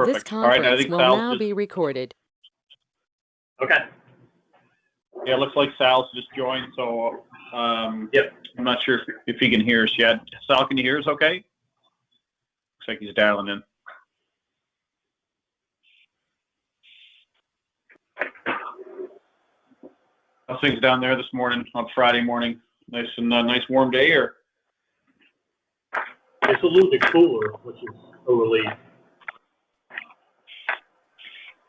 This Perfect. All right, I conference think will Sal's now just, be recorded. Okay. yeah, it looks like Sal's just joined, so Yep. I'm not sure if he can hear us yet. Sal, can you hear us okay? Looks like he's dialing in. How's things down there this morning on Friday morning? Nice and nice warm day, or? It's a little bit cooler, which is a relief.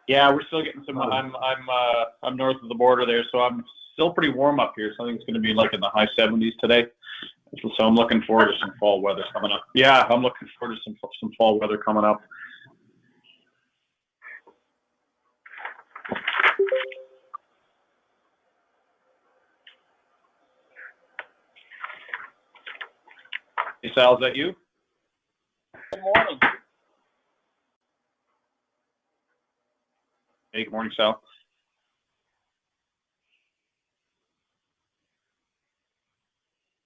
Yeah, we're still getting some. I'm north of the border there, so I'm still pretty warm up here. So I think it's going to be like in the high 70s today. So I'm looking forward to some fall weather coming up. Yeah, I'm looking forward to some fall weather coming up. Hey, Sal, is that you? Good morning. Hey, good morning, Sal.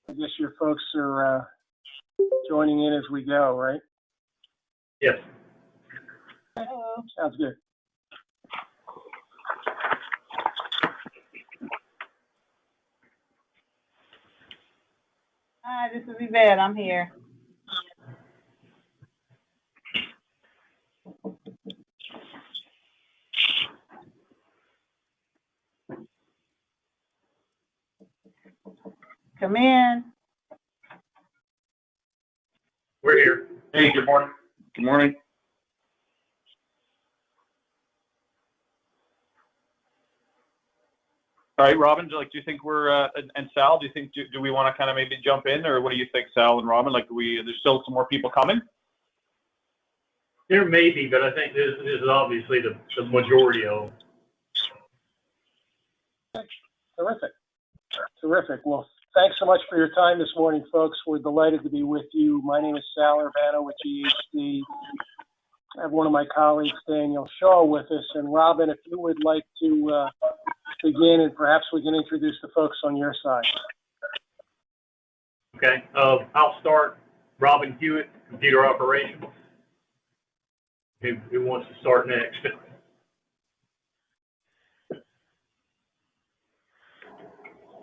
I guess your folks are joining in as we go, right? Yes. Sounds good. Hi, this is Yvette. I'm here. Come in. We're here. Hey, good morning. Good morning. All right, Robin, do you think we're, and Sal, do we want to kind of maybe jump in, or what do you think, Sal and Robin? There's still some more people coming? There may be, but I think this is obviously the majority of them. Terrific. Well, thanks so much for your time this morning, folks. We're delighted to be with you. My name is Sal Urbano with GHD. I have one of my colleagues, Daniel Shaw, with us. And Robin, if you would like to begin, and perhaps we can introduce the folks on your side. Okay. I'll start. Robin Hewitt, computer operations. Who wants to start next?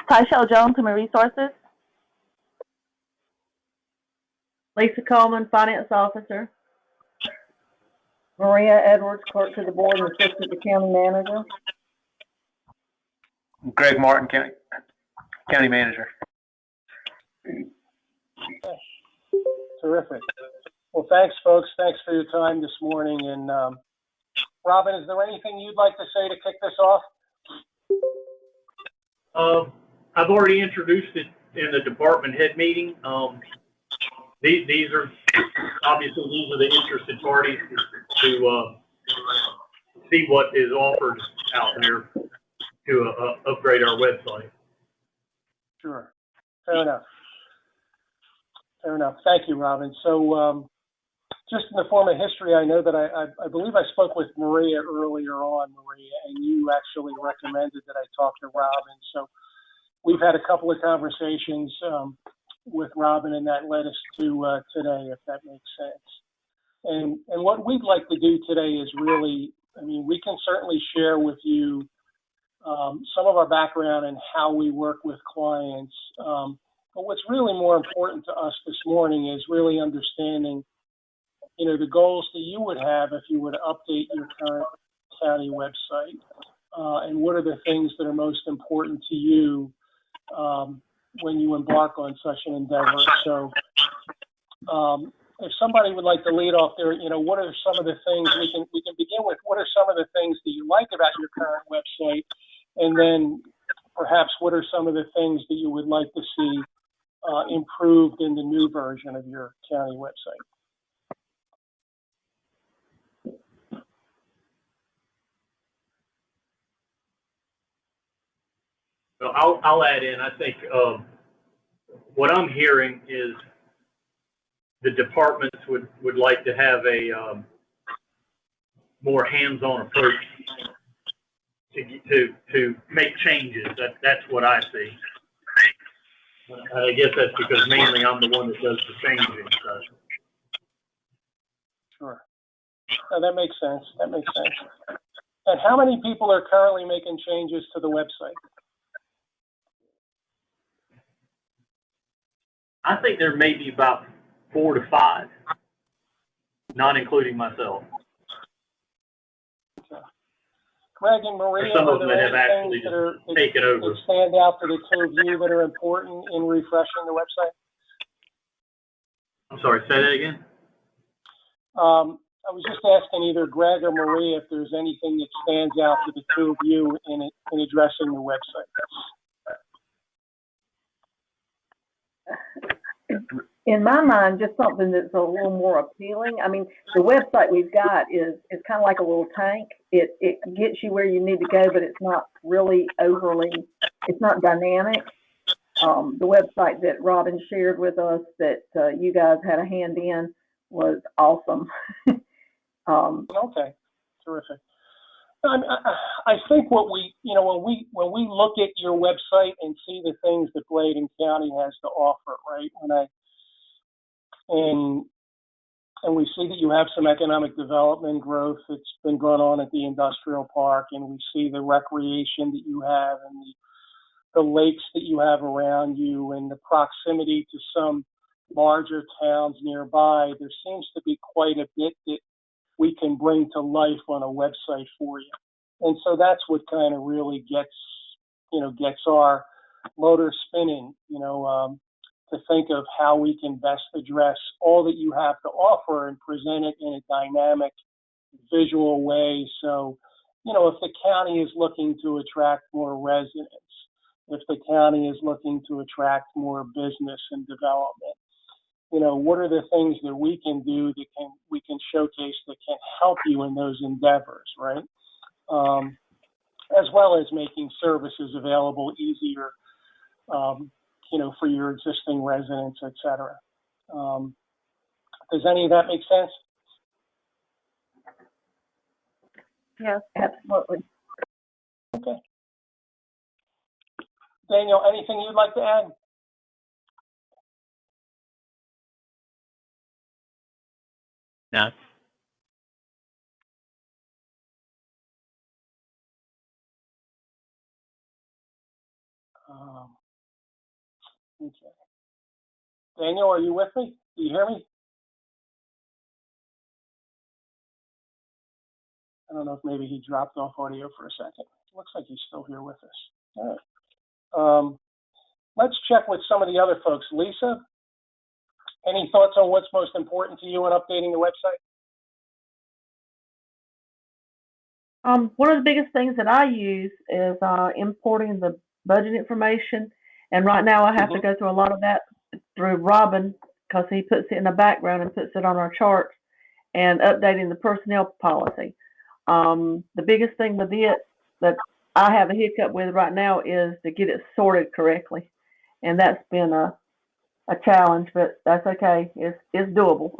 Tyshell Jones, Human Resources. Lisa Coleman, Finance Officer. Maria Edwards, Clerk to the Board and Assistant to County Manager. Greg Martin, County Manager. Terrific. Well, thanks, folks. Thanks for your time this morning. And Robin, is there anything you'd like to say to kick this off? I've already introduced it in the department head meeting. These are the interested parties to see what is offered out there to upgrade our website. Sure. Fair enough. Thank you, Robin. So just in the form of history, I know that I believe I spoke with Maria earlier on, Maria, and you actually recommended that I talk to Robin. So we've had a couple of conversations with Robin, and that led us to today, if that makes sense. And what we'd like to do today is really, we can certainly share with you some of our background and how we work with clients. But what's really more important to us this morning is really understanding, the goals that you would have if you were to update your current county website, and what are the things that are most important to you when you embark on such an endeavor. So if somebody would like to lead off there, what are some of the things we can begin with? What are some of the things that you like about your current website? And then perhaps what are some of the things that you would like to see improved in the new version of your county website? Well, I'll add in. I think what I'm hearing is the departments would like to have a more hands-on approach to make changes. That's what I see. I guess that's because mainly I'm the one that does the changing. So. Sure. No, that makes sense. That makes sense. And how many people are currently making changes to the website? I think there may be about 4 to 5, not including myself. Greg and Maria, Some are of them there that have any actually things that just taken over. that stand out to the two of you that are important in refreshing the website? I'm sorry, say that again? I was just asking either Greg or Maria if there's anything that stands out to the two of you in addressing the website. In my mind, just something that's a little more appealing. I mean, the website we've got is kind of like a little tank. It gets you where you need to go, but it's not really it's not dynamic. The website that Robin shared with us that you guys had a hand in was awesome. Okay, terrific. I think what when we look at your website and see the things that Bladen County has to offer, right? And we see that you have some economic development growth that's been going on at the industrial park, and we see the recreation that you have and the lakes that you have around you and the proximity to some larger towns nearby. There seems to be quite a bit that we can bring to life on a website for you. And so that's what kind of really gets our motor spinning, to think of how we can best address all that you have to offer and present it in a dynamic, visual way. So, if the county is looking to attract more residents, if the county is looking to attract more business and development, what are the things that we can do that we can showcase that can help you in those endeavors, right? As well as making services available easier, for your existing residents, et cetera. Does any of that make sense? Yes, absolutely. Okay. Daniel, anything you'd like to add? No. Okay. Daniel, are you with me? Do you hear me? I don't know if maybe he dropped off audio for a second. Looks like he's still here with us. All right. Let's check with some of the other folks. Lisa, any thoughts on what's most important to you in updating the website? One of the biggest things that I use is importing the budget information, and right now I have to go through a lot of that through Robin because he puts it in the background and puts it on our chart, and updating the personnel policy. The biggest thing with it that I have a hiccup with right now is to get it sorted correctly, and that's been a challenge, but that's okay. It's doable.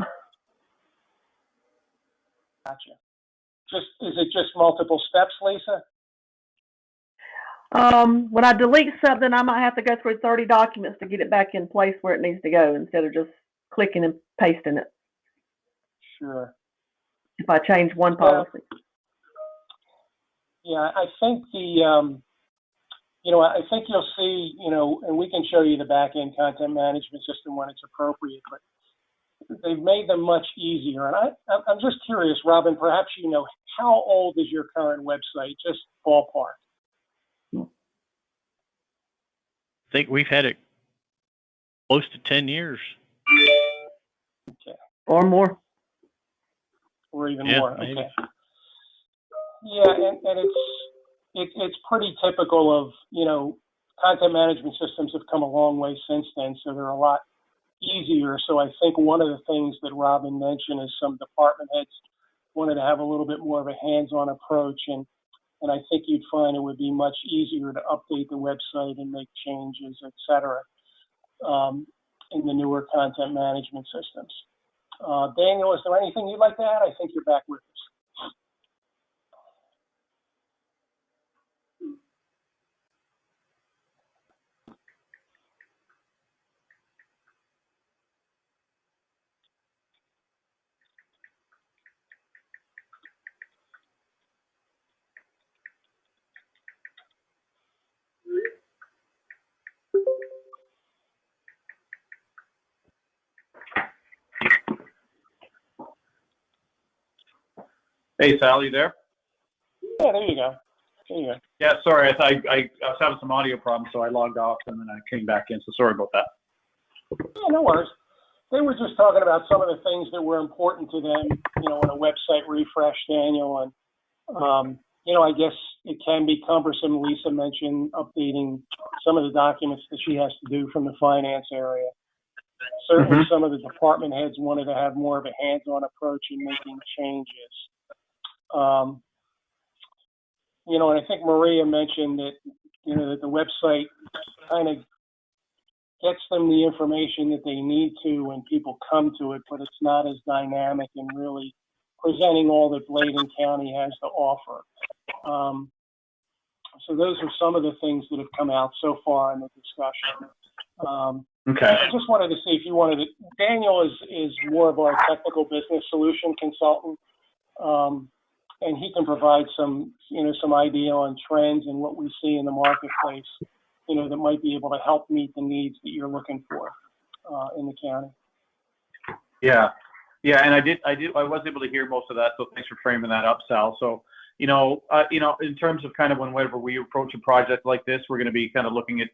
Gotcha. Is it just multiple steps, Lisa? When I delete something, I might have to go through 30 documents to get it back in place where it needs to go instead of just clicking and pasting it. Sure. If I change one policy. Yeah, I think I think you'll see, and we can show you the back-end content management system when it's appropriate, but they've made them much easier. And I'm just curious, Robin, perhaps how old is your current website? Just ballpark. I think we've had it close to 10 years. Okay. Or more. Or even Yeah, more. maybe. Okay. Yeah, and it's pretty typical of, content management systems have come a long way since then, so they're a lot easier. So I think one of the things that Robin mentioned is some department heads wanted to have a little bit more of a hands-on approach, and I think you'd find it would be much easier to update the website and make changes, et cetera, in the newer content management systems. Daniel, is there anything you'd like to add? I think you're back with us. Hey, Sal, you there? Yeah, there you go. There you go. Yeah, sorry. I was having some audio problems, so I logged off and then I came back in. So sorry about that. Yeah, no worries. They were just talking about some of the things that were important to them, you know, in a website refresh, Daniel. And, you know, I guess it can be cumbersome. Lisa mentioned updating some of the documents that she has to do from the finance area. Certainly some of the department heads wanted to have more of a hands-on approach in making changes. You know, and I think Maria mentioned that, you know, that the website kind of gets them the information that they need to when people come to it, but it's not as dynamic and really presenting all that Bladen County has to offer. So those are some of the things that have come out so far in the discussion. Okay. I just wanted to see if you wanted to, Daniel is more of our technical business solution consultant. And he can provide some, you know, some idea on trends and what we see in the marketplace, you know, that might be able to help meet the needs that you're looking for in the county. Yeah. And I was able to hear most of that. So thanks for framing that up, Sal. So, you know, in terms of kind of whenever we approach a project like this, we're going to be kind of looking at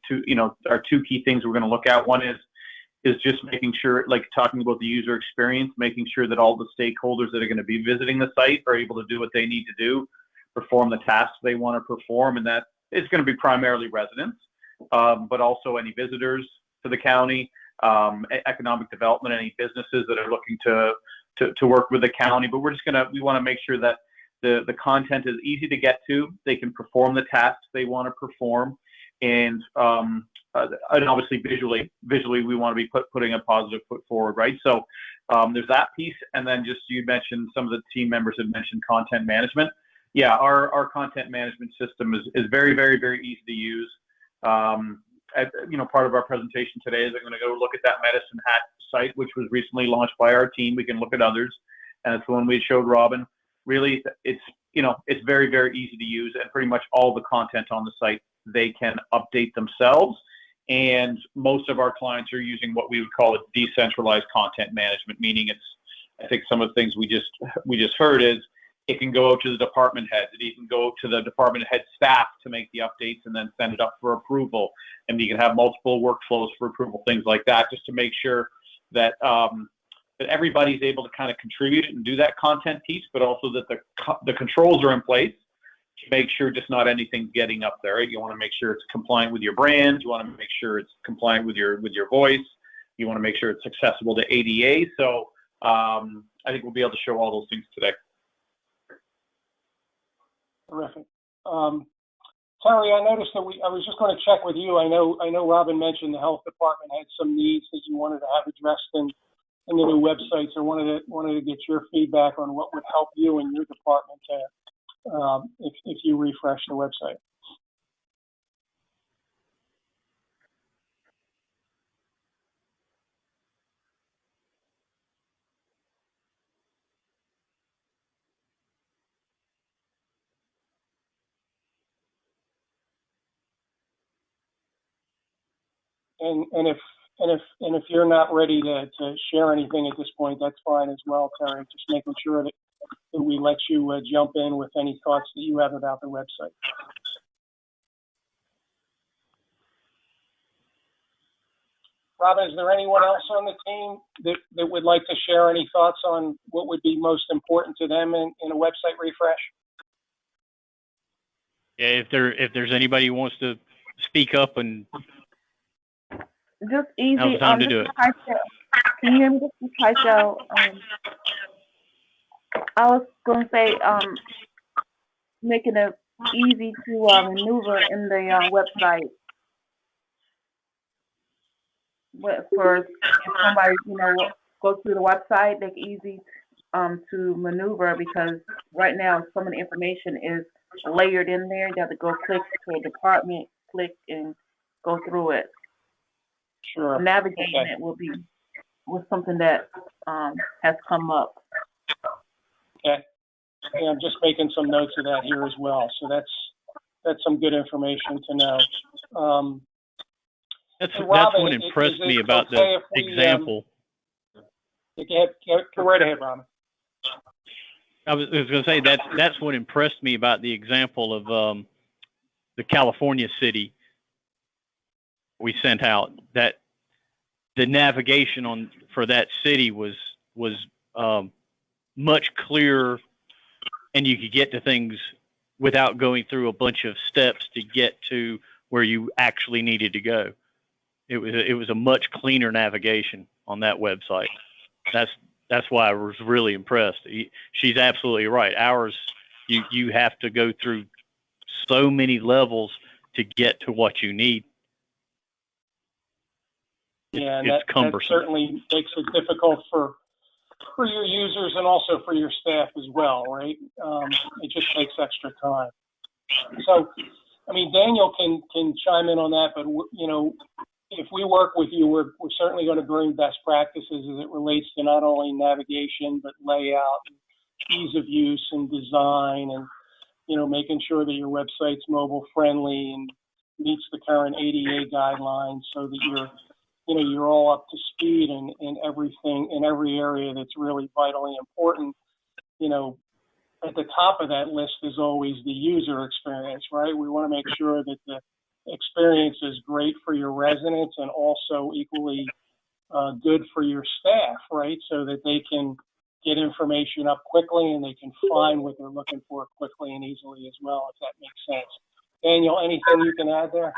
our two key things we're going to look at. One is just making sure, like talking about the user experience, making sure that all the stakeholders that are going to be visiting the site are able to do what they need to do, perform the tasks they want to perform. And that is going to be primarily residents, but also any visitors to the county, economic development, any businesses that are looking to work with the county. But we want to make sure that the content is easy to get to. They can perform the tasks they want to perform. And obviously visually we want to be putting a positive foot forward, right? So there's that piece. And then just, you mentioned, some of the team members had mentioned content management. Yeah, our content management system is very, very, very easy to use. Part of our presentation today is I'm going to go look at that Medicine Hat site, which was recently launched by our team. We can look at others, and it's the one we showed Robin. Really, it's very, very easy to use, and pretty much all the content on the site they can update themselves. And most of our clients are using what we would call a decentralized content management, meaning I think some of the things we just heard is it can go out to the department heads. It can go to the department head staff to make the updates and then send it up for approval. And you can have multiple workflows for approval, things like that, just to make sure that that everybody's able to kind of contribute and do that content piece, but also that the controls are in place to make sure just not anything's getting up there. Right? You want to make sure it's compliant with your brand. You want to make sure it's compliant with your voice. You want to make sure it's accessible to ADA. So I think we'll be able to show all those things today. Terrific. Terry, I noticed that I was just going to check with you. I know Robin mentioned the health department had some needs that you wanted to have addressed in the new website. So I wanted to get your feedback on what would help you and your department if you refresh the website. And if you're not ready to share anything at this point, that's fine as well, Terry. Just making sure that we let you jump in with any thoughts that you have about the website. Robin, is there anyone else on the team that would like to share any thoughts on what would be most important to them in a website refresh? Yeah, if there's anybody who wants to speak up, and just easy. now's the time to do it. Can you hear me? Just Kaisha, I was going to say, making it easy to maneuver in the website. For if somebody, go through the website, make it easy to maneuver, because right now some of the information is layered in there. You have to go click to a department, click and go through it. Sure. Navigating it was something that has come up. Okay. Yeah, I'm just making some notes of that here as well. So that's some good information to know. That's Robin, what impressed me about the example. Go right ahead, Robin. I was going to say that's what impressed me about the example of the California city we sent out. That the navigation for that city was much clearer, and you could get to things without going through a bunch of steps to get to where you actually needed to go. It was a much cleaner navigation on that website. That's why I was really impressed. She's absolutely right. Ours, you have to go through so many levels to get to what you need. Yeah, and it's that cumbersome. certainly makes it difficult for your users and also for your staff as well, right? It just takes extra time. So, I mean, Daniel can chime in on that, but you know, if we work with you, we're certainly going to bring best practices as it relates to not only navigation but layout, and ease of use, and design, and you know, making sure that your website's mobile friendly and meets the current ADA guidelines, so that you're all up to speed in everything, in every area that's really vitally important. You know, at the top of that list is always the user experience, right? We want to make sure that the experience is great for your residents and also equally good for your staff, right? So that they can get information up quickly and they can find what they're looking for quickly and easily as well, if that makes sense. Daniel, anything you can add there?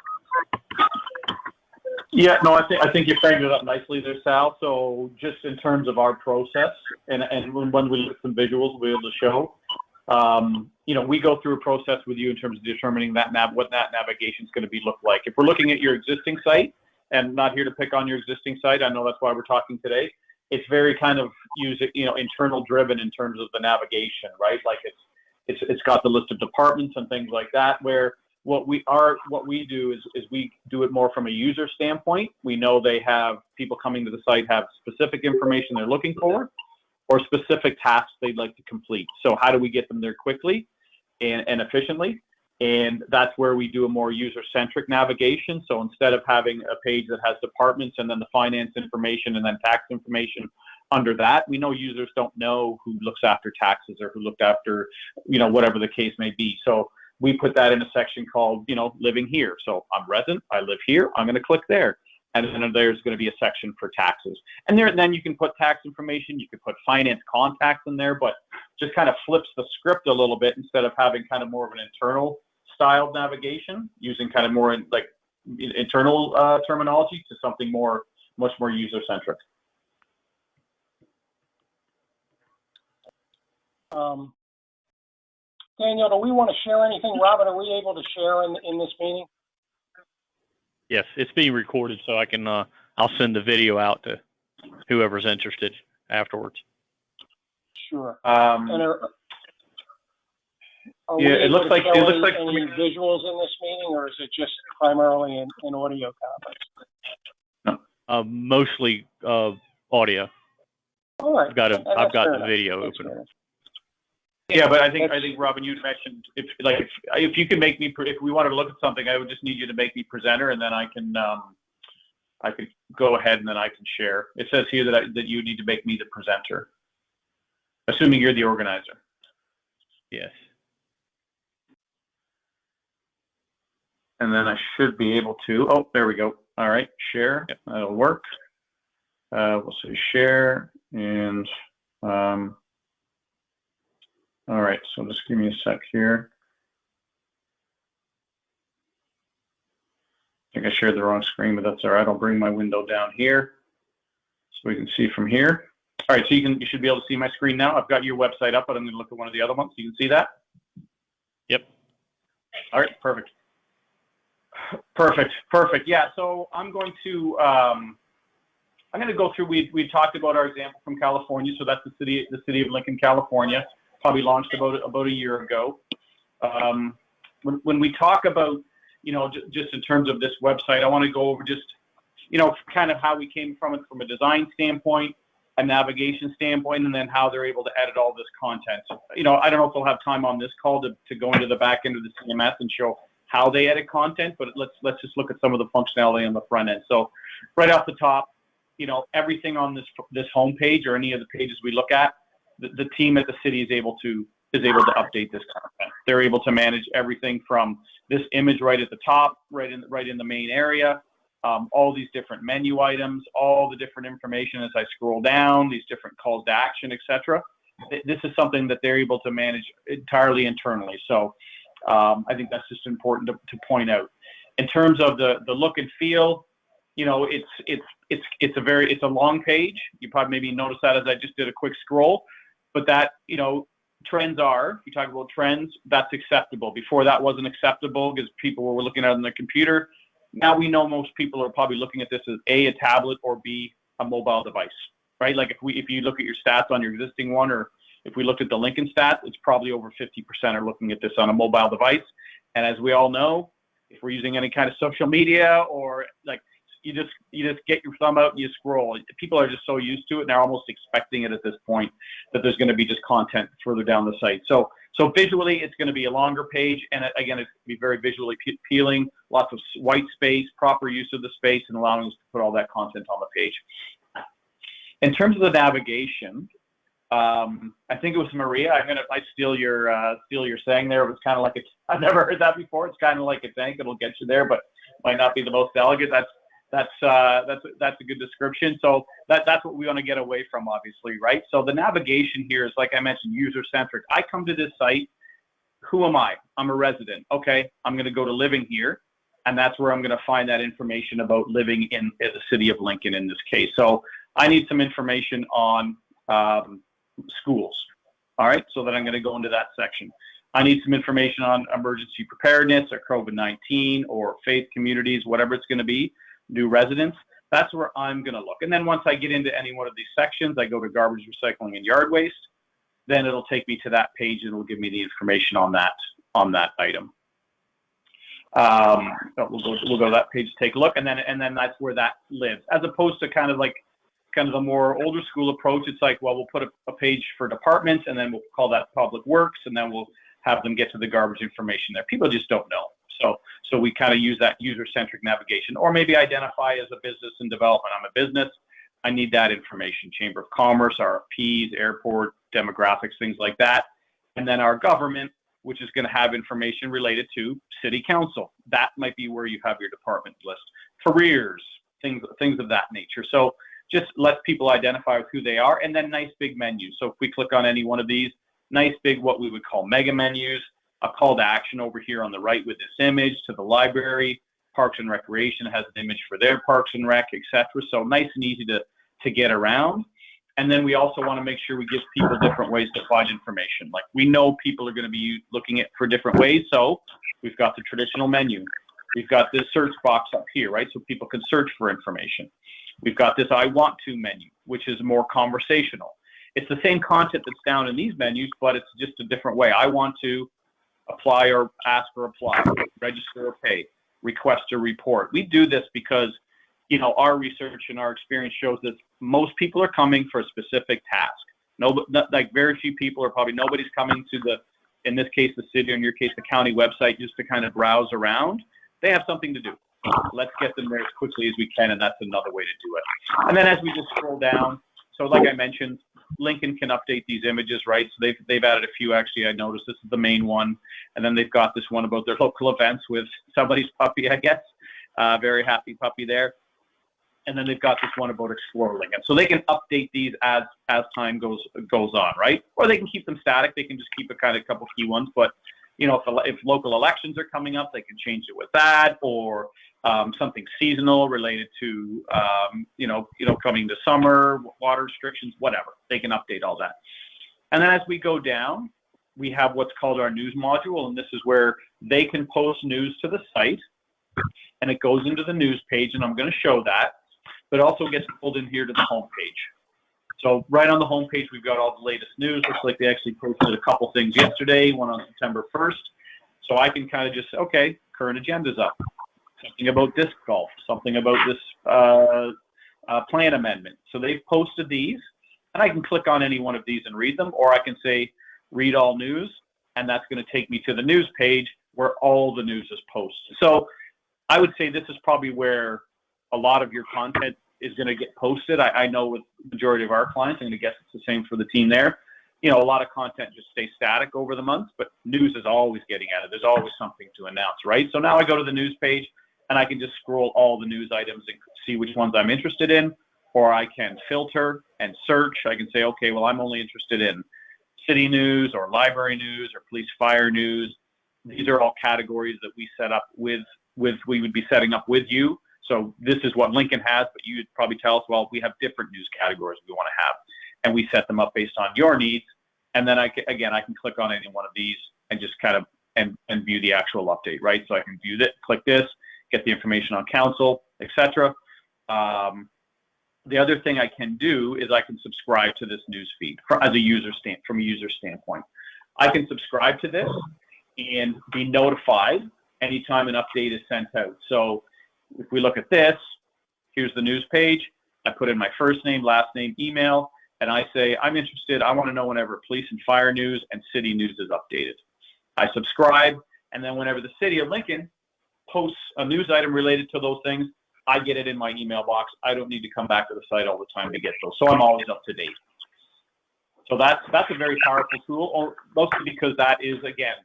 Yeah, no, I think you framed it up nicely there, Sal. So just in terms of our process, and when we look at some visuals, we'll be able to show, you know, we go through a process with you in terms of determining what that navigation is going to look like. If we're looking at your existing site, and not here to pick on your existing site, I know that's why we're talking today. It's very kind of internal driven in terms of the navigation, right? Like it's got the list of departments and things like that, where what we do is we do it more from a user standpoint. We know they have people coming to the site have specific information they're looking for, or specific tasks they'd like to complete. So how do we get them there quickly and efficiently? And that's where we do a more user-centric navigation. So instead of having a page that has departments and then the finance information and then tax information under that, we know users don't know who looks after taxes or who looked after, you know, whatever the case may be. So we put that in a section called, you know, living here. So I'm resident, I live here, I'm going to click there. And then there's going to be a section for taxes. And then you can put tax information, you can put finance contacts in there, but just kind of flips the script a little bit instead of having kind of more of an internal styled navigation, using kind of more like internal terminology to something much more user-centric. Daniel, do we want to share anything? Robin, are we able to share in this meeting? Yes, it's being recorded, so I can. I'll send the video out to whoever's interested afterwards. Sure. And yeah, it looks like any visuals in this meeting, or is it just primarily an audio conference? No. Mostly audio. All right. I've got the video open. Yeah, but I think Robin, you mentioned if you can make me, if we wanted to look at something, I would just need you to make me presenter, and then I can go ahead and then I can share. It says here that you need to make me the presenter, assuming you're the organizer. Yes. And then I should be able to. Oh, there we go. All right, share. Yep. That'll work. We'll say share and. All right, so just give me a sec here. I think I shared the wrong screen, but that's all right. I'll bring my window down here so we can see from here. All right, so you should be able to see my screen now. I've got your website up, but I'm going to look at one of the other ones. You can see that? Yep. All right, perfect. Perfect. Yeah, so I'm going to go through. We talked about our example from California, so that's the city of Lincoln, California. Probably launched about a year ago. When we talk about, you know, just in terms of this website, I want to go over just, you know, kind of how we came from it from a design standpoint, a navigation standpoint, and then how they're able to edit all this content. You know, I don't know if we'll have time on this call to go into the back end of the CMS and show how they edit content, but let's just look at some of the functionality on the front end. So right off the top, you know, everything on this homepage or any of the pages we look at the team at the city is able to update this content. They're able to manage everything from this image right at the top, right in the main area, all these different menu items, all the different information as I scroll down, these different calls to action, etc. This is something that they're able to manage entirely internally. So I think that's just important to point out. In terms of the look and feel, you know, it's a long page. You probably maybe noticed that as I just did a quick scroll, but that, you know, trends are, you talk about trends, that's acceptable. Before that wasn't acceptable because people were looking at it on their computer. Now we know most people are probably looking at this as A, a tablet, or B, a mobile device, right? Like if you look at your stats on your existing one, or if we looked at the Lincoln stats, it's probably over 50% are looking at this on a mobile device. And as we all know, if we're using any kind of social media, or like you just get your thumb out and you scroll. People are just so used to it and they're almost expecting it at this point that there's going to be just content further down the site. So visually, it's going to be a longer page, and again, it's going to be very visually appealing. Lots of white space, proper use of the space, and allowing us to put all that content on the page. In terms of the navigation, I think it was Maria. I steal your saying there. It was kind of like I've never heard that before. It's kind of like a tank. It'll get you there, but might not be the most elegant. That's a good description. So that's what we want to get away from, obviously, right? So the navigation here is, like I mentioned, user-centric. I come to this site. Who am I? I'm a resident. Okay, I'm going to go to living here, and that's where I'm going to find that information about living in the city of Lincoln in this case. So I need some information on schools. All right, so then I'm going to go into that section. I need some information on emergency preparedness or COVID-19 or faith communities, whatever it's going to be, new residents. That's where I'm going to look. And then once I get into any one of these sections, I go to garbage, recycling, and yard waste. Then it'll take me to that page and it'll give me the information on that item. We'll go to that page to take a look, and then that's where that lives, as opposed to kind of the more older school approach. It's like, well, we'll put a page for departments, and then we'll call that public works, and then we'll have them get to the garbage information there. People just don't know. So we kind of use that user-centric navigation, or maybe identify as a business and development. I'm a business. I need that information. Chamber of Commerce, RFPs, airport, demographics, things like that. And then our government, which is going to have information related to city council. That might be where you have your department list. Careers, things of that nature. So just let people identify with who they are, and then nice big menus. So if we click on any one of these, nice big, what we would call mega menus, a call to action over here on the right with this image to the library. Parks and Recreation has an image for their Parks and Rec, etc. So nice and easy to get around. And then we also want to make sure we give people different ways to find information. Like, we know people are going to be looking at for different ways. So we've got the traditional menu. We've got this search box up here, right? So people can search for information. We've got this I want to menu, which is more conversational. It's the same content that's down in these menus, but it's just a different way. I want to apply or ask or apply, register or pay, request or report. We do this because, you know, our research and our experience shows that most people are coming for a specific task. Like very few people, or probably nobody's coming to in this case, the city, or in your case, the county website, just to kind of browse around. They have something to do. Let's get them there as quickly as we can, and that's another way to do it. And then as we just scroll down, so like I mentioned, Lincoln can update these images, right? So they've added a few, actually. I noticed this is the main one. And then they've got this one about their local events with somebody's puppy, I guess. Very happy puppy there. And then they've got this one about Explore Lincoln. So they can update these as time goes on, right? Or they can keep them static. They can just keep a couple key ones. But, you know, if local elections are coming up, they can change it with that, or something seasonal related to, coming to summer, water restrictions, whatever. They can update all that. And then as we go down, we have what's called our news module, and this is where they can post news to the site, and it goes into the news page, and I'm going to show that, but also gets pulled in here to the home page. So right on the home page, we've got all the latest news. Looks like they actually posted a couple things yesterday, one on September 1st. So I can kind of just, okay, current agenda's up. Something about disc golf, something about this plan amendment. So they've posted these, and I can click on any one of these and read them, or I can say, read all news, and that's going to take me to the news page where all the news is posted. So I would say this is probably where a lot of your content is going to get posted. I know with the majority of our clients, I'm going to guess it's the same for the team there. you know, a lot of content just stays static over the months, but news is always getting added. There's always something to announce, right? So now I go to the news page and I can just scroll all the news items and see which ones I'm interested in, or I can filter and search. I can say, okay, well, I'm only interested in city news or library news or police fire news. These are all categories that we set up we would be setting up with you. So this is what Lincoln has, but you'd probably tell us, well, we have different news categories we want to have, and we set them up based on your needs. And then I can click on any one of these and just kind of and view the actual update, right? So I can view that, click this, get the information on council, etc. The other thing I can do is I can subscribe to this news feed from a user standpoint. I can subscribe to this and be notified anytime an update is sent out. So if we look at this, here's the news page. I put in my first name, last name, email, and I say, I'm interested. I want to know whenever police and fire news and city news is updated. I subscribe, and then whenever the city of Lincoln posts a news item related to those things, I get it in my email box. I don't need to come back to the site all the time to get those. So I'm always up to date. So that's a very powerful tool, mostly because that is, again,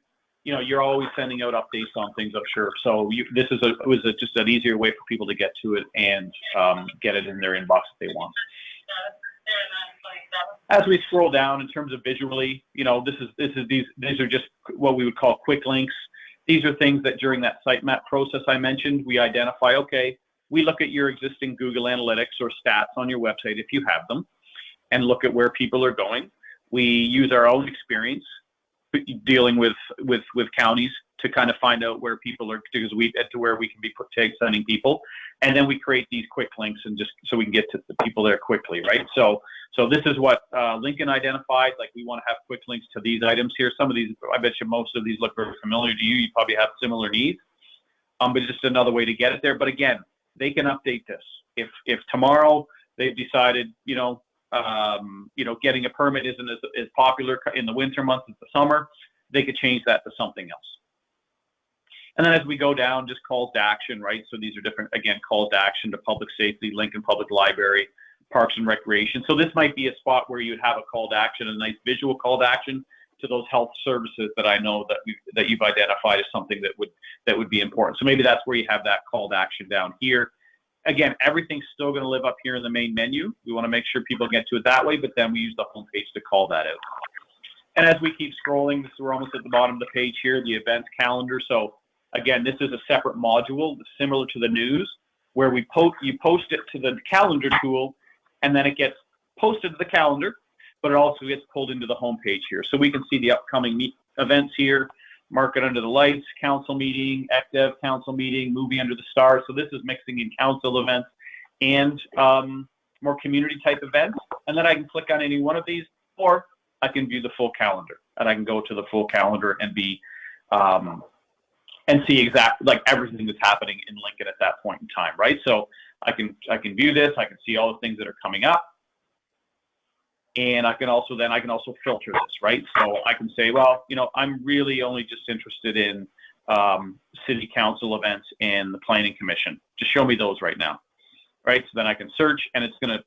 you know, you're always sending out updates on things, I'm sure. So this is just an easier way for people to get to it and get it in their inbox if they want. As we scroll down in terms of visually, you know, these are just what we would call quick links. These are things that during that sitemap process I mentioned, we identify, okay, we look at your existing Google Analytics or stats on your website if you have them, and look at where people are going. We use our own experience dealing with counties to kind of find out where people are, because we get to where we can be sending people, and then we create these quick links and just so we can get to the people there quickly, right? So this is what Lincoln identified. Like, we want to have quick links to these items here. Some of these, I bet you most of these look very familiar to you. You probably have similar needs, but it's just another way to get it there. But again, they can update this. If tomorrow they've decided, getting a permit isn't as popular in the winter months as the summer, they could change that to something else. And then as we go down, just calls to action, right? So these are different, again, calls to action to public safety, Lincoln Public Library, Parks and Recreation. So this might be a spot where you'd have a call to action, a nice visual call to action to those health services that I know that you've identified as something that would be important. So maybe that's where you have that call to action down here. Again, everything's still going to live up here in the main menu. We want to make sure people get to it that way, but then we use the home page to call that out. And as we keep scrolling, we're almost at the bottom of the page here, the events calendar. So again, this is a separate module similar to the news, where you post it to the calendar tool, and then it gets posted to the calendar, but it also gets pulled into the home page here. So we can see the upcoming events here, Market Under the Lights, council meeting, ECDEV council meeting, Movie Under the Stars. So this is mixing in council events and more community type events. And then I can click on any one of these, or I can view the full calendar, and I can go to the full calendar and and see exactly like everything that's happening in Lincoln at that point in time, right? So I can view this, I can see all the things that are coming up, and I can also filter this, right? So I can say, well, I'm really only just interested in city council events and the planning commission. Just show me those right now, right? So then I can search, and it's gonna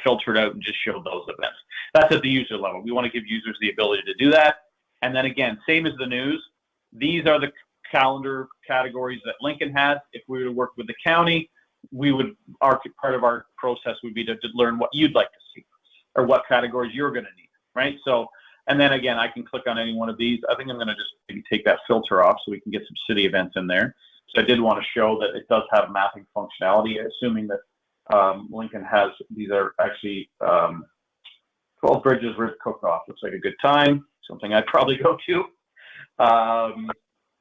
filter it out and just show those events. That's at the user level. We want to give users the ability to do that. And then again, same as the news, these are the calendar categories that Lincoln has. If we were to work with the county, part of our process would be to learn what you'd like to see or what categories you're going to need, right? So, and then again, I can click on any one of these. I think I'm going to just maybe take that filter off so we can get some city events in there. So I did want to show that it does have mapping functionality, assuming that Lincoln has, these are actually 12 Bridges Rib Cook-Off. Looks like a good time, something I'd probably go to.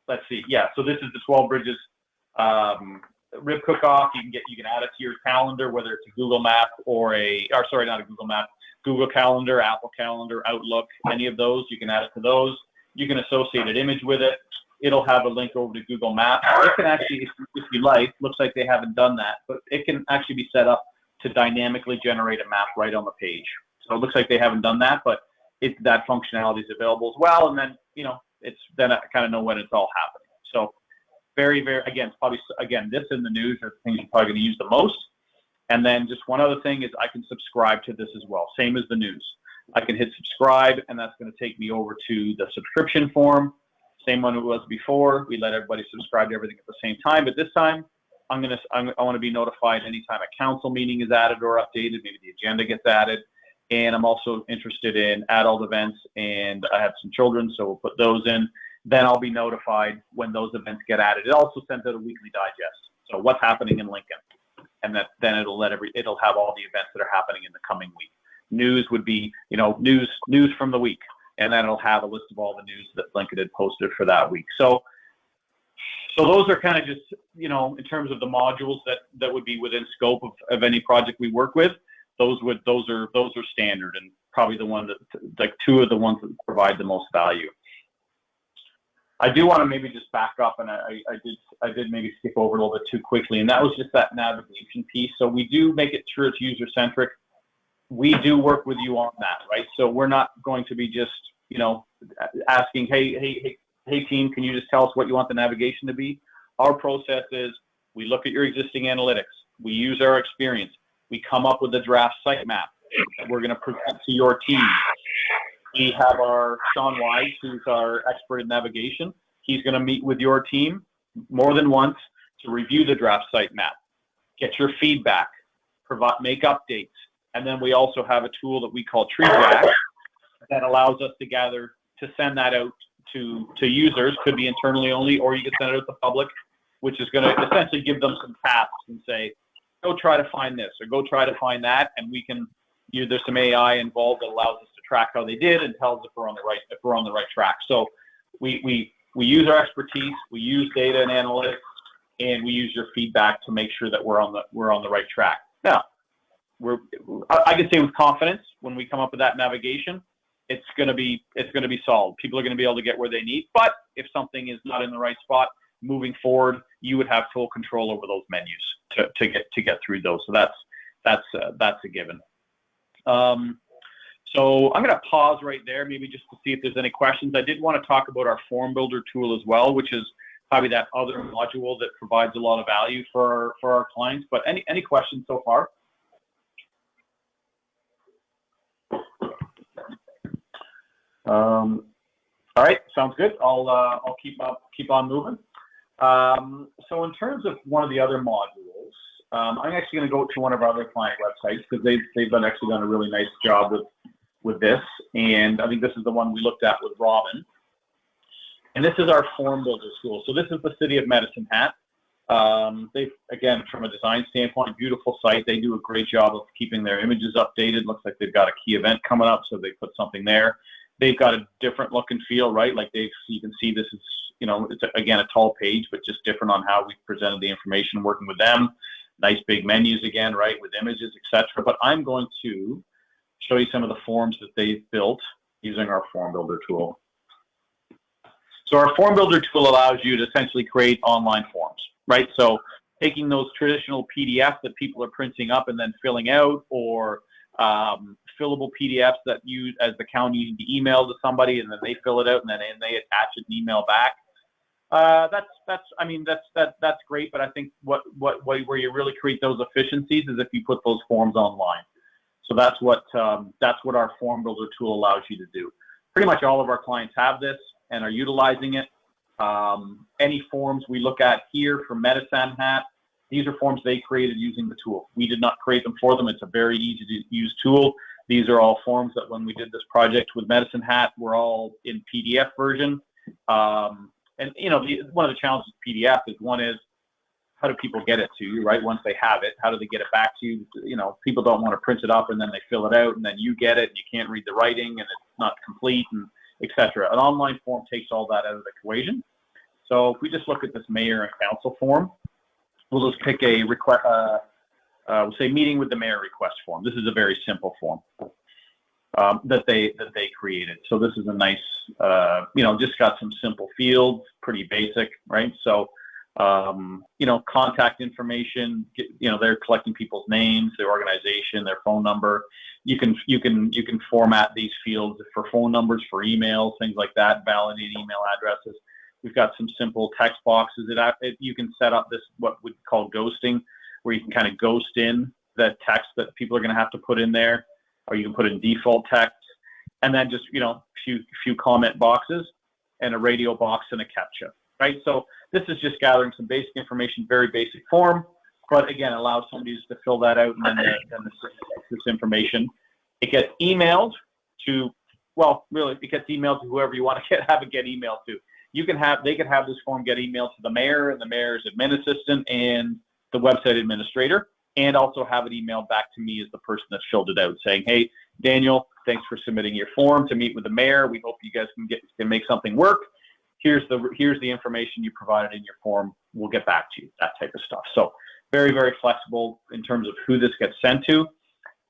Let's see. Yeah, so this is the 12 Bridges Rib Cook-Off. You can add it to your calendar, whether it's a Google Map not a Google Map, Google Calendar, Apple Calendar, Outlook, any of those. You can add it to those. You can associate an image with it. It'll have a link over to Google Maps. It can actually, if you like, looks like they haven't done that, but it can actually be set up to dynamically generate a map right on the page. So it looks like they haven't done that, but that functionality is available as well. And then, then I kind of know when it's all happening. So very, very, again, this in the news are the things you're probably going to use the most. And then just one other thing is I can subscribe to this as well, same as the news. I can hit subscribe, and that's going to take me over to the subscription form. Same one it was before. We let everybody subscribe to everything at the same time, but this time I want to be notified anytime a council meeting is added or updated. Maybe the agenda gets added. And I'm also interested in adult events, and I have some children, so we'll put those in. Then I'll be notified when those events get added. It also sends out a weekly digest. So what's happening in Lincoln, and then it'll have all the events that are happening in the coming week. News would be, news from the week, and then it'll have a list of all the news that Lincoln had posted for that week. So those are kind of just, in terms of the modules that would be within scope of any project we work with. Those are standard, and probably the one that, like, two of the ones that provide the most value. I do want to maybe just back up, and I did maybe skip over a little bit too quickly, and that was just that navigation piece. So we do make it sure it's user-centric. We do work with you on that, right? So we're not going to be just, asking, hey team, can you just tell us what you want the navigation to be? Our process is we look at your existing analytics. We use our experience. We come up with a draft site map that we're going to present to your team. We have our Sean Wise, who's our expert in navigation. He's going to meet with your team more than once to review the draft site map, get your feedback, make updates. And then we also have a tool that we call TreeJack that allows us to send that out to users. Could be internally only, or you can send it out to the public, which is going to essentially give them some tasks and say, go try to find this or go try to find that. And we can use, there's some AI involved that allows us to track how they did and tells if we're on the right track. So we use our expertise, we use data and analytics, and we use your feedback to make sure that we're on the right track. Now, I can say with confidence when we come up with that navigation, it's going to be solid. People are going to be able to get where they need. But if something is not in the right spot, moving forward, you would have full control over those menus to get through those. So that's a given. So I'm going to pause right there, maybe just to see if there's any questions. I did want to talk about our Form Builder tool as well, which is probably that other module that provides a lot of value for our clients. But any questions so far? All right, sounds good. I'll keep on moving. So in terms of one of the other modules, I'm actually going to go to one of our other client websites because they've actually done a really nice job with this, and I think this is the one we looked at with Robin. And this is our Form Builder tool. So this is the City of Medicine Hat. They've, again, from a design standpoint, beautiful site. They do a great job of keeping their images updated. Looks like they've got a key event coming up, so they put something there. They've got a different look and feel, right? Like you can see this is, it's again a tall page, but just different on how we presented the information working with them. Nice big menus again, right, with images, etc. But I'm going to show you some of the forms that they've built using our Form Builder tool. So our Form Builder tool allows you to essentially create online forms, right? So taking those traditional PDFs that people are printing up and then filling out, or fillable PDFs that you, as the county, need to email to somebody, and then they fill it out, and then they attach it and email back. That's great, but I think where you really create those efficiencies is if you put those forms online. So that's what our Form Builder tool allows you to do. Pretty much all of our clients have this and are utilizing it. Any forms we look at here for Medicine Hat, these are forms they created using the tool. We did not create them for them. It's a very easy to use tool. These are all forms that when we did this project with Medicine Hat, were all in PDF version. And one of the challenges with PDF is how do people get it to you, right? Once they have it, how do they get it back to you? People don't want to print it up and then they fill it out and then you get it and you can't read the writing and it's not complete, and etc. An online form takes all that out of the equation. So if we just look at this mayor and council form, we'll just pick a request. We'll say meeting with the mayor request form. This is a very simple form that they created. So this is a nice, just got some simple fields, pretty basic, right? So, contact information. They're collecting people's names, their organization, their phone number. You can format these fields for phone numbers, for emails, things like that. Validate email addresses. We've got some simple text boxes. You can set up this what we call ghosting, where you can kind of ghost in the text that people are going to have to put in there, or you can put in default text. and then just, few comment boxes and a radio box and a CAPTCHA, right? So this is just gathering some basic information, very basic form, but again, allows somebody to fill that out and then this information. It gets emailed to, it gets emailed to whoever you want to have it get emailed to. They can have this form get emailed to the mayor and the mayor's admin assistant and the website administrator, and also have it emailed back to me as the person that filled it out, saying, "Hey, Daniel, thanks for submitting your form to meet with the mayor. We hope you guys can make something work. Here's the information you provided in your form. We'll get back to you." That type of stuff. So very, very flexible in terms of who this gets sent to.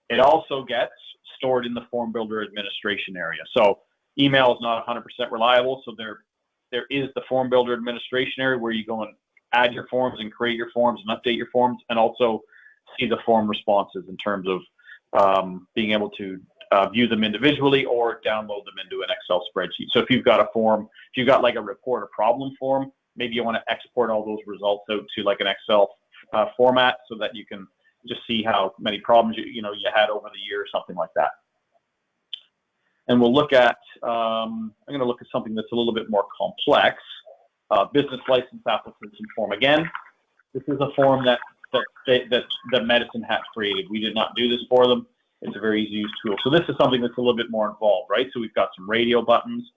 It also gets stored in the Form Builder administration area. So email is not 100% reliable. So there is the Form Builder administration area where you go and add your forms and create your forms and update your forms, and also see the form responses in terms of being able to view them individually or download them into an Excel spreadsheet. So if you've got a form, if you've got like a report or problem form, maybe you want to export all those results out to like an Excel format so that you can just see how many problems you had over the year or something like that. And we'll look at, I'm going to look at something that's a little bit more complex, business license application form. Again, this is a form that Medicine Hat created. We did not do this for them. It's a very easy to use tool. So this is something that's a little bit more involved, right? So we've got some radio buttons.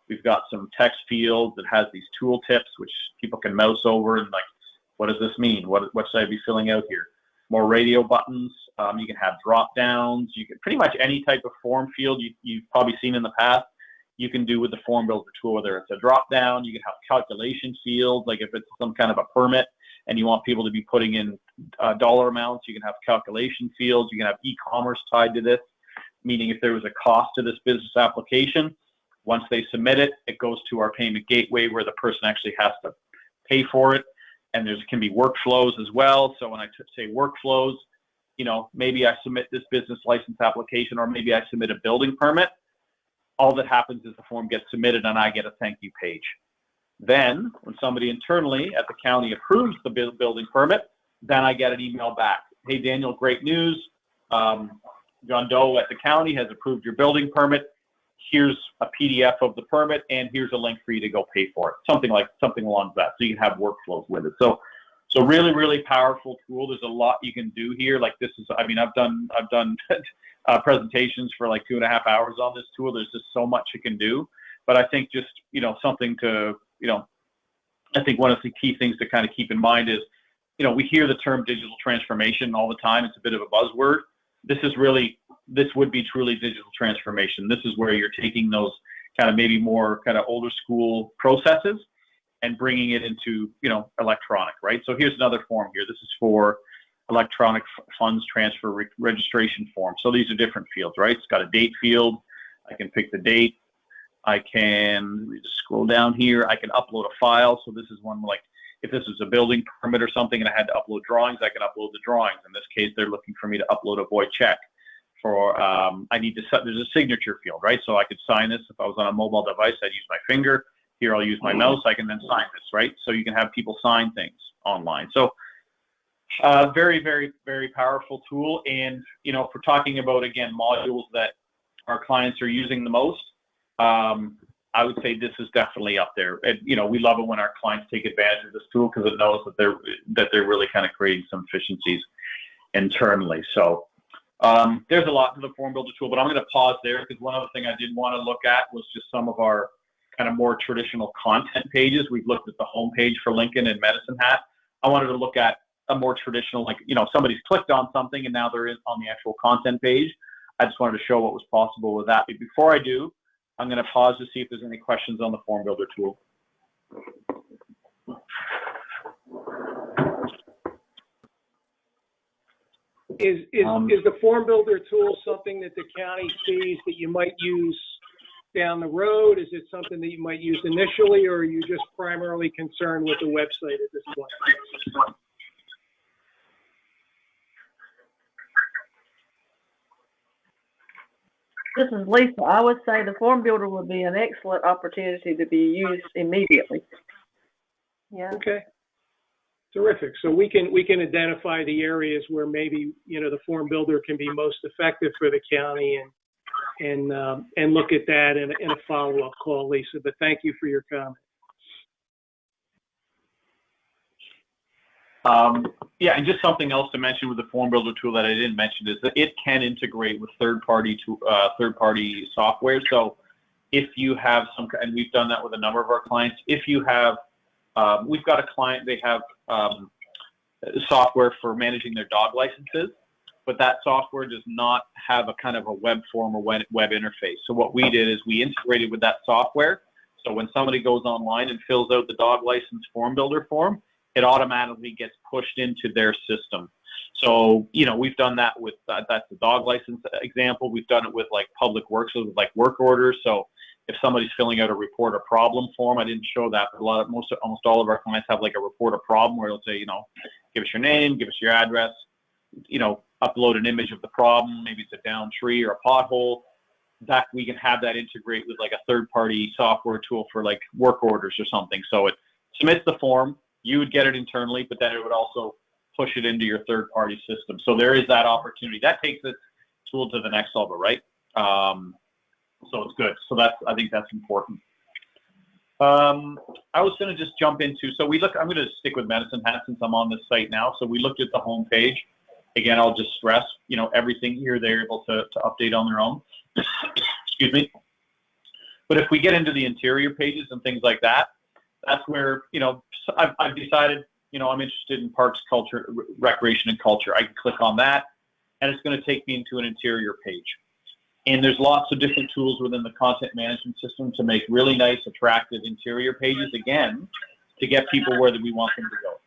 We've got some text fields that has these tool tips, which people can mouse over and like, what does this mean? What should I be filling out here? More radio buttons. You can have drop downs. You can pretty much any type of form field you've probably seen in the past, you can do with the Form Builder tool, whether it's a drop down, you can have calculation fields, like if it's some kind of a permit and you want people to be putting in dollar amounts, you can have calculation fields. You can have e-commerce tied to this, meaning if there was a cost to this business application, once they submit it, it goes to our payment gateway where the person actually has to pay for it. And there can be workflows as well. So when I say workflows, maybe I submit this business license application, or maybe I submit a building permit. All that happens is the form gets submitted and I get a thank you page. Then when somebody internally at the county approves the building permit, then I get an email back. "Hey, Daniel, great news. John Doe at the county has approved your building permit. Here's a PDF of the permit, and here's a link for you to go pay for it." Something along that. So you can have workflows with it. So really, really powerful tool. There's a lot you can do here. Like this is, I've done presentations for like 2.5 hours on this tool. There's just so much you can do. But I think just, something to, I think one of the key things to kind of keep in mind is, we hear the term digital transformation all the time. It's a bit of a buzzword. This would be truly digital transformation. This is where you're taking those kind of maybe more kind of older school processes and bringing it into, electronic, right? So here's another form here. This is for electronic funds transfer registration form. So these are different fields, right? It's got a date field. I can pick the date. I can, let me just scroll down here. I can upload a file. So this is one like, if this is a building permit or something and I had to upload drawings, I can upload the drawings. In this case, they're looking for me to upload a void check. For there's a signature field, right? So I could sign this. If I was on a mobile device, I'd use my finger. Here, I'll use my mouse. I can then sign this, right? So you can have people sign things online. So very, very, very powerful tool. And, if we're talking about, again, modules that our clients are using the most, I would say this is definitely up there. And, we love it when our clients take advantage of this tool because it knows that they're really kind of creating some efficiencies internally. So there's a lot to the Form Builder tool, but I'm going to pause there because one other thing I did want to look at was just some of our kind of more traditional content pages. We've looked at the home page for Lincoln and Medicine Hat. I wanted to look at a more traditional, like, somebody's clicked on something and now they're on the actual content page. I just wanted to show what was possible with that. But before I do, I'm going to pause to see if there's any questions on the Form Builder tool. Is the Form Builder tool something that the county sees that you might use down the road? Is it something that you might use initially, or are you just primarily concerned with the website at this point? This is Lisa. I would say the Form Builder would be an excellent opportunity to be used immediately. Yeah. Okay. Terrific. So we can identify the areas where maybe, the Form Builder can be most effective for the county and look at that in a follow-up call, Lisa. But thank you for your comment. Yeah, and just something else to mention with the Form Builder tool that I didn't mention is that it can integrate with third-party software. So if you have and we've done that with a number of our clients, if you have, we've got a client, they have software for managing their dog licenses, but that software does not have a kind of a web form or web interface. So what we did is we integrated with that software. So when somebody goes online and fills out the dog license Form Builder form, it automatically gets pushed into their system. So, you know, we've done that with, that's the dog license example. We've done it with like public works, so with like work orders. So if somebody's filling out a report a problem form, I didn't show that, but almost all of our clients have like a report a problem where it'll say, you know, give us your name, give us your address, you know, upload an image of the problem. Maybe it's a downed tree or a pothole. That we can have that integrate with like a third-party software tool for like work orders or something. So it submits the form. You would get it internally, but then it would also push it into your third-party system. So there is that opportunity. That takes this tool to the next level, right? So it's good. So I think that's important. I was going to just jump into, I'm going to stick with Medicine Hat since I'm on this site now. So we looked at the home page. Again, I'll just stress, you know, everything here they're able to update on their own. Excuse me. But if we get into the interior pages and things like that, that's where, you know, I've decided, you know, I'm interested in parks, culture, recreation, and culture. I can click on that, and it's going to take me into an interior page. And there's lots of different tools within the content management system to make really nice, attractive interior pages, again, to get people where we want them to go.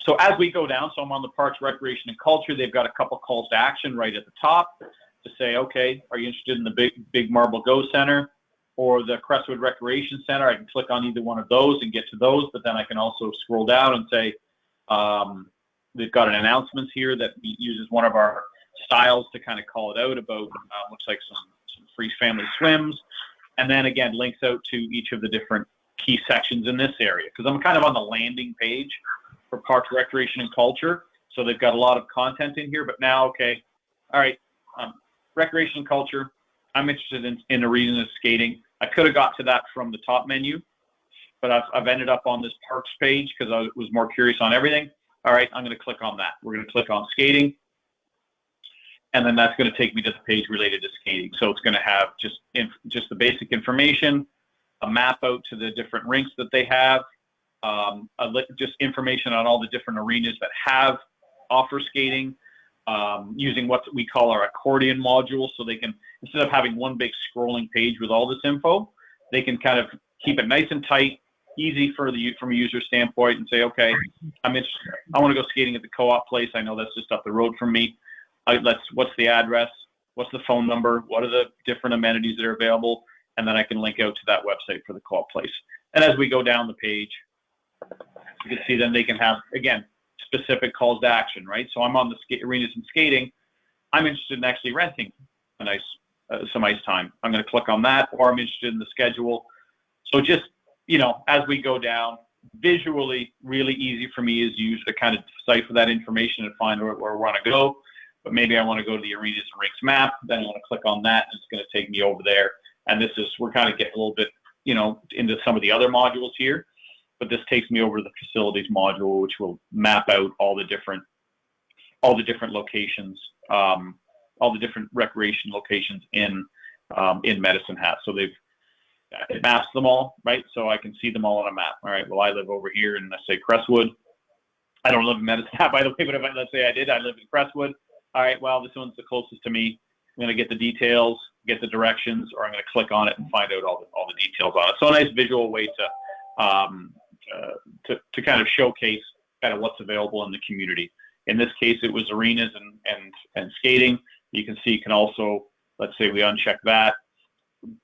So as we go down, so I'm on the parks, recreation, and culture. They've got a couple calls to action right at the top to say, okay, are you interested in the Big Marble Go Center or the Crestwood Recreation Center? I can click on either one of those and get to those, but then I can also scroll down and say, they've got an announcement here that uses one of our styles to kind of call it out about, looks like some free family swims. And then again, links out to each of the different key sections in this area, because I'm kind of on the landing page for Parks, Recreation, and Culture. So they've got a lot of content in here, but now, okay, all right, recreation and culture, I'm interested in arenas skating. I could have got to that from the top menu, but I've ended up on this parks page because I was more curious on everything. All right, I'm going to click on that. We're going to click on skating, and then that's going to take me to the page related to skating. So it's going to have just the basic information, a map out to the different rinks that they have, just information on all the different arenas that offer skating, using what we call our accordion module. So they can, instead of having one big scrolling page with all this info, they can kind of keep it nice and tight, easy from a user standpoint, and say, okay, I'm interested. I want to go skating at the Co-op place. I know that's just up the road from me. What's the address? What's the phone number? What are the different amenities that are available? And then I can link out to that website for the Co-op place. And as we go down the page, you can see then they can have, again, specific calls to action, right? So I'm on the arenas and skating. I'm interested in actually renting some ice time. I'm going to click on that, or I'm interested in the schedule. So just, you know, as we go down, visually, really easy for me as a user to kind of decipher that information and find where I want to go. But maybe I want to go to the arenas and rinks map. Then I want to click on that, and it's going to take me over there. And we're kind of getting a little bit, you know, into some of the other modules here. But this takes me over to the facilities module, which will map out all the different locations, all the different recreation locations in Medicine Hat. So it maps them all, right? So I can see them all on a map. All right, well, I live over here in, let's say, Crestwood. I don't live in Medicine Hat, by the way, but let's say I live in Crestwood. All right, well, this one's the closest to me. I'm going to get the details, get the directions, or I'm going to click on it and find out all the details on it. So a nice visual way to kind of showcase kind of what's available in the community. In this case, it was arenas and skating. You can see, you can also, let's say we uncheck that,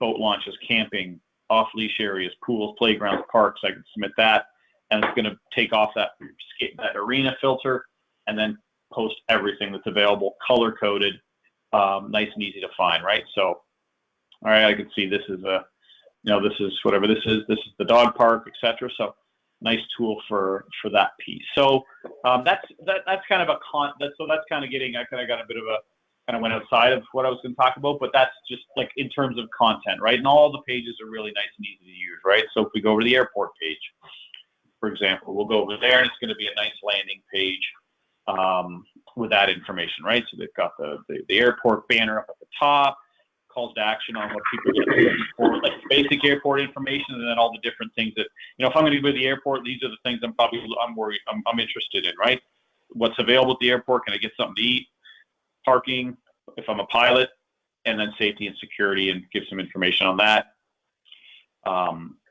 boat launches, camping, off-leash areas, pools, playgrounds, parks. I can submit that, and it's going to take off that arena filter and then post everything that's available, color-coded, nice and easy to find, right? So, all right, I can see this is this is whatever this is. This is the dog park, etc. So, nice tool for that piece. So that's kind of so that's kind of getting. I kind of got a bit of kind of went outside of what I was going to talk about, but that's just like in terms of content, right? And all the pages are really nice and easy to use, right? So if we go over to the airport page, for example, we'll go over there and it's going to be a nice landing page with that information, right? So they've got the airport banner up at the top, calls to action on what people are looking for, like basic airport information, and then all the different things that, if I'm going to go to the airport, these are the things I'm interested in, right? What's available at the airport? Can I get something to eat? Parking, if I'm a pilot, and then safety and security, and give some information on that,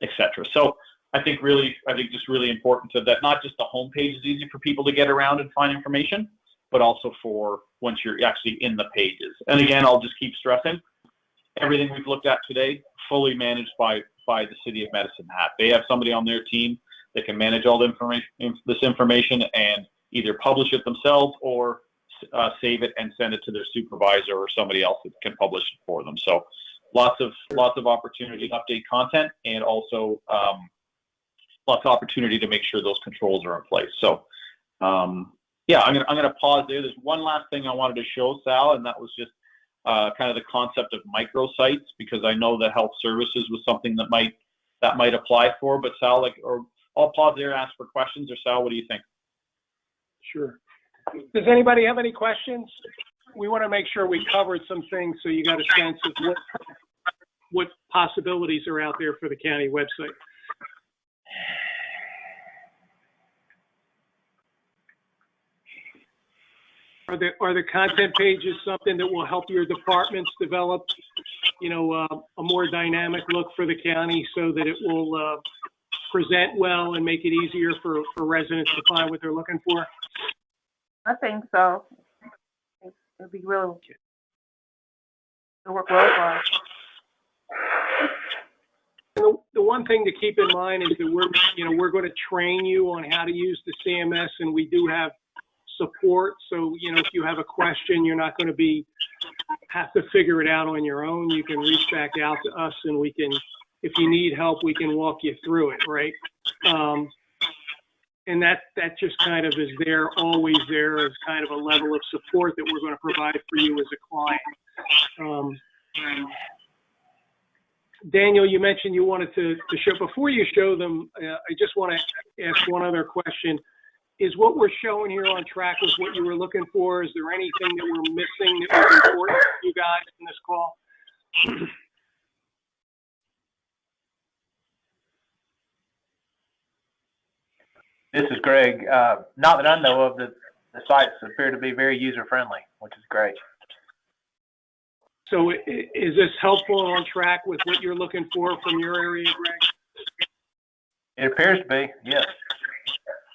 etc. So I think just really important to that, not just the homepage is easy for people to get around and find information, but also for once you're actually in the pages. And again, I'll just keep stressing, everything we've looked at today, fully managed by the City of Medicine Hat. They have somebody on their team that can manage all the information and either publish it themselves or save it and send it to their supervisor or somebody else that can publish it for them. So lots of opportunity to update content, and also lots of opportunity to make sure those controls are in place. So yeah, I'm gonna pause there. There's one last thing I wanted to show, Sal, and that was just kind of the concept of microsites, because I know that health services was something that might apply for. But Sal, I'll pause there and ask for questions. Or Sal, what do you think? Sure. Does anybody have any questions? We want to make sure we covered some things so you got a sense of what possibilities are out there for the county website. Are the content pages something that will help your departments develop, a more dynamic look for the county, so that it will present well and make it easier for residents to find what they're looking for? I think so. It'll be really, it'll work well for us. The one thing to keep in mind is that we're going to train you on how to use the CMS, and we do have support. So, if you have a question, you're not going to have to figure it out on your own. You can reach back out to us, and we can, if you need help, we can walk you through it, right? And that just kind of is always there as kind of a level of support that we're going to provide for you as a client. Daniel, you mentioned you wanted to show, before you show them, I just want to ask one other question. Is what we're showing here on track with what you were looking for? Is there anything that we're missing that was important to you guys in this call? This is Greg. Not that I know of, the sites appear to be very user-friendly, which is great. So is this helpful and on track with what you're looking for from your area, Greg? It appears to be, yes.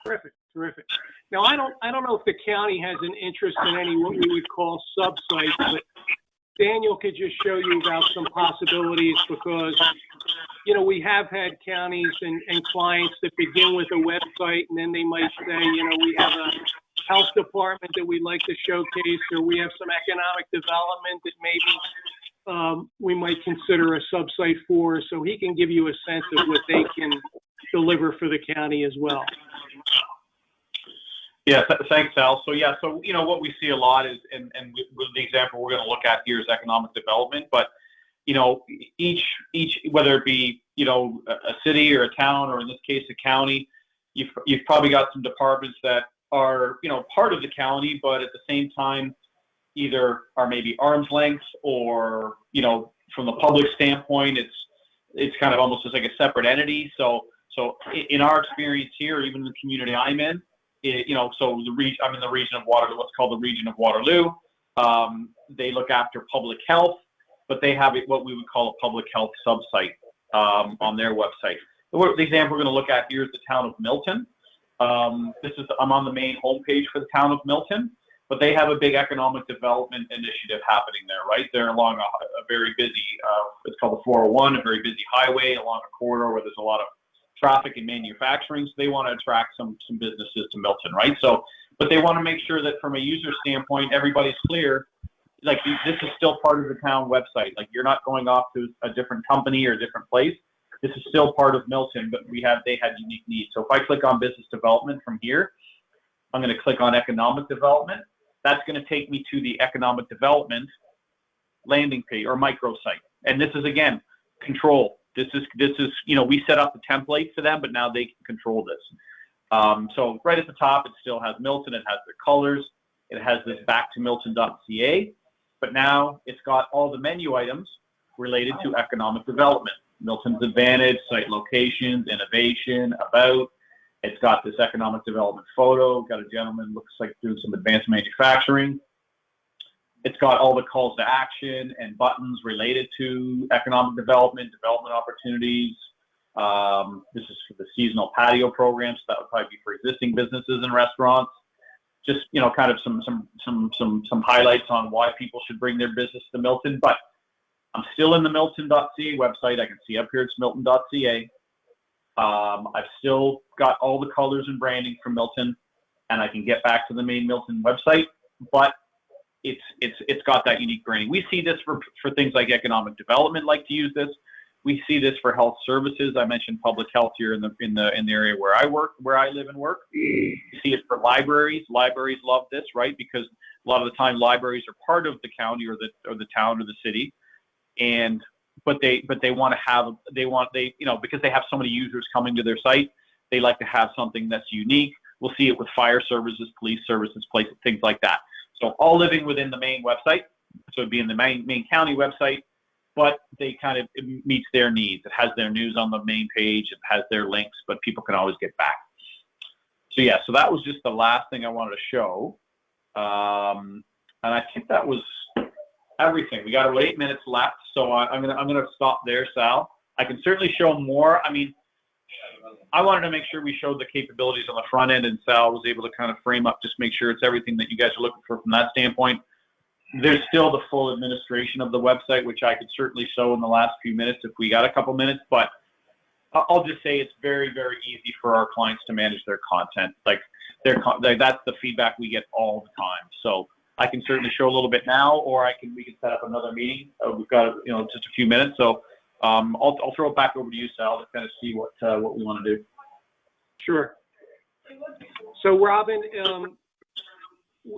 Terrific. Now, I don't know if the county has an interest in any what we would call sub-sites, but Daniel could just show you about some possibilities, because we have had counties and clients that begin with a website, and then they might say, we have a health department that we'd like to showcase, or we have some economic development that maybe we might consider a sub-site for. So he can give you a sense of what they can deliver for the county as well. Yeah, thanks, Al. So what we see a lot is, and with the example we're going to look at here is economic development, but each whether it be a city or a town, or in this case a county, you've probably got some departments that are part of the county, but at the same time either are maybe arm's length, or from the public standpoint it's kind of almost just like a separate entity. So in our experience here, even the community I'm in, so I'm in the region of Waterloo, what's called the region of Waterloo. They look after public health, but they have what we would call a public health sub-site on their website. The example we're going to look at here is the town of Milton. I'm on the main homepage for the town of Milton, but they have a big economic development initiative happening there, right? They're along a very busy, it's called the 401, a very busy highway along a corridor where there's a lot of traffic and manufacturing. So they want to attract some businesses to Milton, right? So, but they want to make sure that from a user standpoint, everybody's clear. Like, this is still part of the town website. Like, you're not going off to a different company or a different place. This is still part of Milton, but they had unique needs. So if I click on business development from here, I'm going to click on economic development. That's going to take me to the economic development landing page or microsite. And this is, again, control. This is, we set up the template for them, but now they can control this. So right at the top, it still has Milton. It has their colors. It has this back to milton.ca, but now it's got all the menu items related to economic development. Milton's Advantage, site locations, innovation, about. It's got this economic development photo. Got a gentleman looks like doing some advanced manufacturing. It's got all the calls to action and buttons related to economic development, development opportunities. This is for the seasonal patio programs. So that would probably be for existing businesses and restaurants. Just, kind of some highlights on why people should bring their business to Milton. But I'm still in the Milton.ca website. I can see up here it's Milton.ca. I've still got all the colors and branding from Milton, and I can get back to the main Milton website. But it's got that unique branding. We see this for things like economic development, like to use this. We see this for health services. I mentioned public health here in the area where I live and work. We see it for libraries. Libraries love this, right? Because a lot of the time libraries are part of the county or the town or the city, but they want to have because they have so many users coming to their site, they like to have something that's unique. We'll see it with fire services, police services, places, things like that. So all living within the main website. So it'd be in the main county website, but it meets their needs. It has their news on the main page. It has their links, but people can always get back. So yeah, so that was just the last thing I wanted to show. And I think that was everything. We got about 8 minutes left, so I'm gonna stop there, Sal. I can certainly show more. I mean, I wanted to make sure we showed the capabilities on the front end, and Sal was able to kind of frame up, just make sure it's everything that you guys are looking for from that standpoint. There's still the full administration of the website, which I could certainly show in the last few minutes if we got a couple minutes, but I'll just say it's very, very easy for our clients to manage their content. Like that's the feedback we get all the time. So I can certainly show a little bit now, or we can set up another meeting. We've got just a few minutes, so I'll throw it back over to you, Sal, to kind of see what we want to do. Sure. So Robin,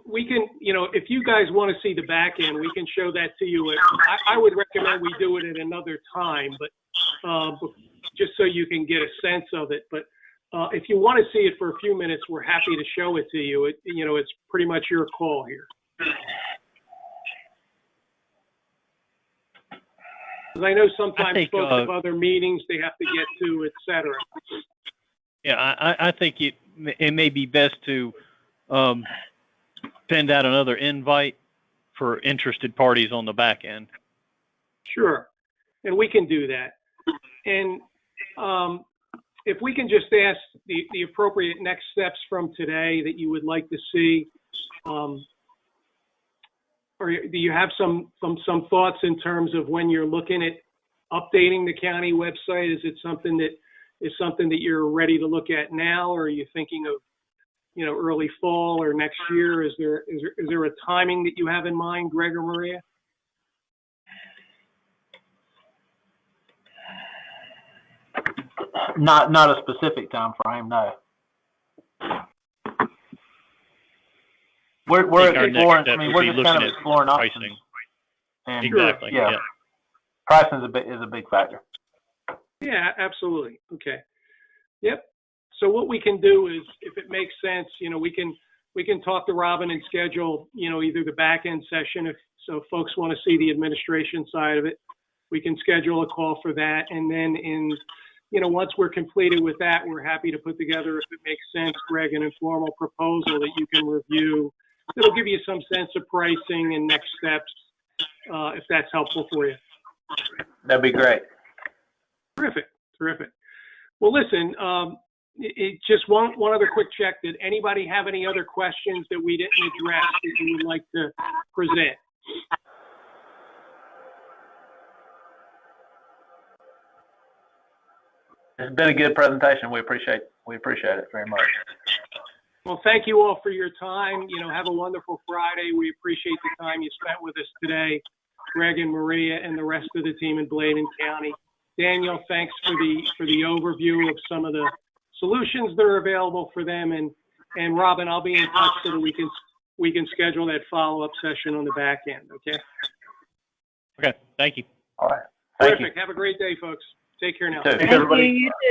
we can, if you guys want to see the back end, we can show that to you. I would recommend we do it at another time, but just so you can get a sense of it. But if you want to see it for a few minutes, we're happy to show it to you. It's pretty much your call here. Because I know sometimes folks have other meetings they have to get to, et cetera. Yeah, I think it may be best to send out another invite for interested parties on the back end. Sure, and we can do that. And if we can just ask the appropriate next steps from today that you would like to see, or do you have some thoughts in terms of when you're looking at updating the county website? Is it something that you're ready to look at now, or are you thinking of early fall or next year? Is there a timing that you have in mind, Greg or Maria? Not a specific time frame, no. We're exploring. I mean, we're just kind of exploring options. And, exactly. Yeah. Pricing is a big factor. Yeah, absolutely. Okay. Yep. So what we can do is, if it makes sense, we can talk to Robin and schedule, either the back end session if folks want to see the administration side of it. We can schedule a call for that, and then once we're completed with that, we're happy to put together, if it makes sense, Greg, an informal proposal that you can review. It'll give you some sense of pricing and next steps, if that's helpful for you. That'd be great. Terrific. Well, listen, just one other quick check. Did anybody have any other questions that we didn't address that you would like to present? It's been a good presentation. We appreciate it very much. Well, thank you all for your time. Have a wonderful Friday. We appreciate the time you spent with us today, Greg and Maria and the rest of the team in Bladen County. Daniel, thanks for the overview of some of the solutions that are available for them. And Robin, I'll be in touch so that we can we can schedule that follow-up session on the back end, okay? Okay, thank you. All right. Thank you. Terrific. Have a great day, folks. Take care now. You too. Thank you, you too.